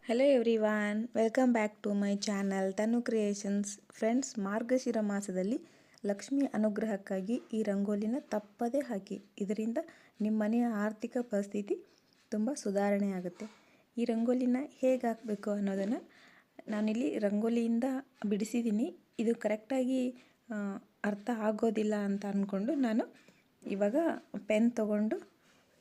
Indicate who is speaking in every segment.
Speaker 1: Hello everyone, welcome back to my channel Tanu creations. Friends, ಮಾರ್ಗಶಿರ ಮಾಸದಲ್ಲಿ ಲಕ್ಷ್ಮಿ ಅನುಗ್ರಹಕ್ಕಾಗಿ ಈ ರಂಗೋಲಿನ ತಪ್ಪದೇ ಹಾಕಿ. ಇದರಿಂದ ನಿಮ್ಮ ಮನೆಯ ಆರ್ಥಿಕ ಪರಿಸ್ಥಿತಿ ತುಂಬ ಸುಧಾರಣೆ ಆಗುತ್ತೆ. ಈ ರಂಗೋಲಿನ ಹೇಗೆ ಹಾಕಬೇಕು ಅನ್ನೋದನ್ನು ನಾನಿಲ್ಲಿ ರಂಗೋಲಿಯಿಂದ ಬಿಡಿಸಿದ್ದೀನಿ. ಇದು ಕರೆಕ್ಟಾಗಿ ಅರ್ಥ ಆಗೋದಿಲ್ಲ ಅಂತ ಅಂದ್ಕೊಂಡು ನಾನು ಇವಾಗ ಪೆನ್ ತಗೊಂಡು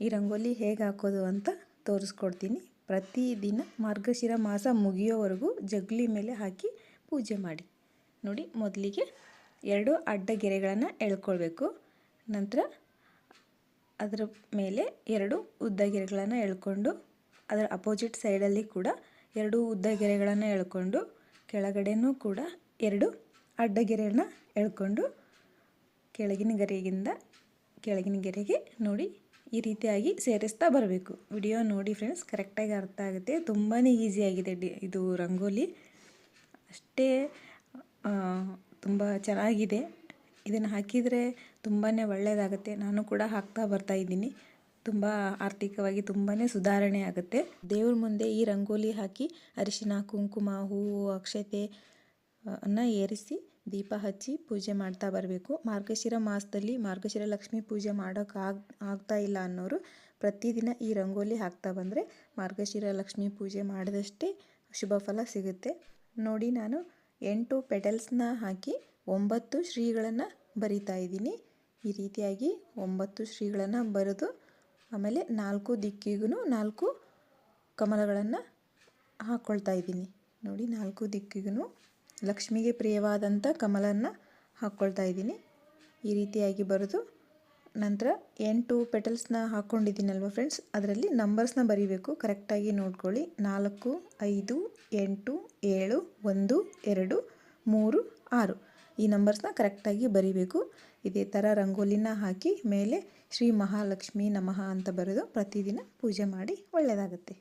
Speaker 1: ಈ ರಂಗೋಲಿ ಹೇಗೆ ಹಾಕೋದು ಅಂತ ತೋರಿಸ್ಕೊಡ್ತೀನಿ. ಪ್ರತಿದಿನ ಮಾರ್ಗಶಿರ ಮಾಸ ಮುಗಿಯೋವರೆಗೂ ಜಗಲಿ ಮೇಲೆ ಹಾಕಿ ಪೂಜೆ ಮಾಡಿ. ನೋಡಿ, ಮೊದಲಿಗೆ 2 ಅಡ್ಡ ಗೆರೆಗಳನ್ನು ಎಳ್ಕೊಳ್ಬೇಕು. ನಂತರ ಅದರ ಮೇಲೆ 2 ಉದ್ದ ಗೆರೆಗಳನ್ನು ಎಳ್ಕೊಂಡು, ಅದರ ಅಪೋಸಿಟ್ ಸೈಡಲ್ಲಿ ಕೂಡ 2 ಉದ್ದ ಗೆರೆಗಳನ್ನು ಎಳ್ಕೊಂಡು, ಕೆಳಗಡೆನೂ ಕೂಡ 2 ಅಡ್ಡ ಗೆರೆಯನ್ನು ಎಳ್ಕೊಂಡು, ಕೆಳಗಿನ ಗೆರೆಗೆ ನೋಡಿ ಈ ರೀತಿಯಾಗಿ ಸೇರಿಸ್ತಾ ಬರಬೇಕು. ವಿಡಿಯೋ ನೋಡಿ ಫ್ರೆಂಡ್ಸ್, ಕರೆಕ್ಟಾಗಿ ಅರ್ಥ ಆಗುತ್ತೆ. ತುಂಬಾ ಈಸಿಯಾಗಿದೆ ಇದು ರಂಗೋಲಿ, ಅಷ್ಟೇ ತುಂಬ ಚೆನ್ನಾಗಿದೆ. ಇದನ್ನು ಹಾಕಿದರೆ ತುಂಬಾ ಒಳ್ಳೆಯದಾಗುತ್ತೆ. ನಾನು ಕೂಡ ಹಾಕ್ತಾ ಬರ್ತಾಯಿದ್ದೀನಿ. ತುಂಬ ಆರ್ಥಿಕವಾಗಿ ತುಂಬಾ ಸುಧಾರಣೆ ಆಗುತ್ತೆ. ದೇವ್ರ ಮುಂದೆ ಈ ರಂಗೋಲಿ ಹಾಕಿ ಅರಿಶಿನ, ಕುಂಕುಮ, ಹೂವು, ಅಕ್ಷತೆ ಅನ್ನು ಏರಿಸಿ ದೀಪ ಹಚ್ಚಿ ಪೂಜೆ ಮಾಡ್ತಾ ಬರಬೇಕು. ಮಾರ್ಗಶಿರ ಮಾಸದಲ್ಲಿ ಮಾರ್ಗಶಿರ ಲಕ್ಷ್ಮಿ ಪೂಜೆ ಆಗ್ತಾ ಇಲ್ಲ ಅನ್ನೋರು ಪ್ರತಿದಿನ ಈ ರಂಗೋಲಿ ಹಾಕ್ತಾ ಬಂದರೆ ಮಾರ್ಗಶಿರ ಲಕ್ಷ್ಮಿ ಪೂಜೆ ಮಾಡಿದಷ್ಟೇ ಶುಭ ಫಲ ಸಿಗುತ್ತೆ. ನೋಡಿ, ನಾನು 8 ಪೆಟಲ್ಸ್ನ ಹಾಕಿ 9 ಶ್ರೀಗಳನ್ನು ಬರಿತಾ ಇದ್ದೀನಿ. ಈ ರೀತಿಯಾಗಿ 9 ಶ್ರೀಗಳನ್ನು ಬರೆದು ಆಮೇಲೆ 4 ದಿಕ್ಕಿಗೂ 4 ಕಮಲಗಳನ್ನು ಹಾಕ್ಕೊಳ್ತಾ ಇದ್ದೀನಿ. ನೋಡಿ, 4 ದಿಕ್ಕಿಗೂ ಲಕ್ಷ್ಮಿಗೆ ಪ್ರಿಯವಾದಂಥ ಕಮಲನ್ನ ಹಾಕ್ಕೊಳ್ತಾ ಇದ್ದೀನಿ. ಈ ರೀತಿಯಾಗಿ ಬರೆದು ನಂತರ 8 ಪೆಟಲ್ಸ್ನ ಹಾಕ್ಕೊಂಡಿದ್ದೀನಲ್ವ ಫ್ರೆಂಡ್ಸ್, ಅದರಲ್ಲಿ ನಂಬರ್ಸ್ನ ಬರೀಬೇಕು. ಕರೆಕ್ಟಾಗಿ ನೋಡ್ಕೊಳ್ಳಿ. 4, 5, 8, 7, 1, 2, 3, 6 ಈ ನಂಬರ್ಸ್ನ ಕರೆಕ್ಟಾಗಿ ಬರೀಬೇಕು. ಇದೇ ಥರ ರಂಗೋಲಿನ ಹಾಕಿ ಮೇಲೆ ಶ್ರೀ ಮಹಾಲಕ್ಷ್ಮಿ ನಮಃ ಅಂತ ಬರೆದು ಪ್ರತಿದಿನ ಪೂಜೆ ಮಾಡಿ. ಒಳ್ಳೆಯದಾಗುತ್ತೆ.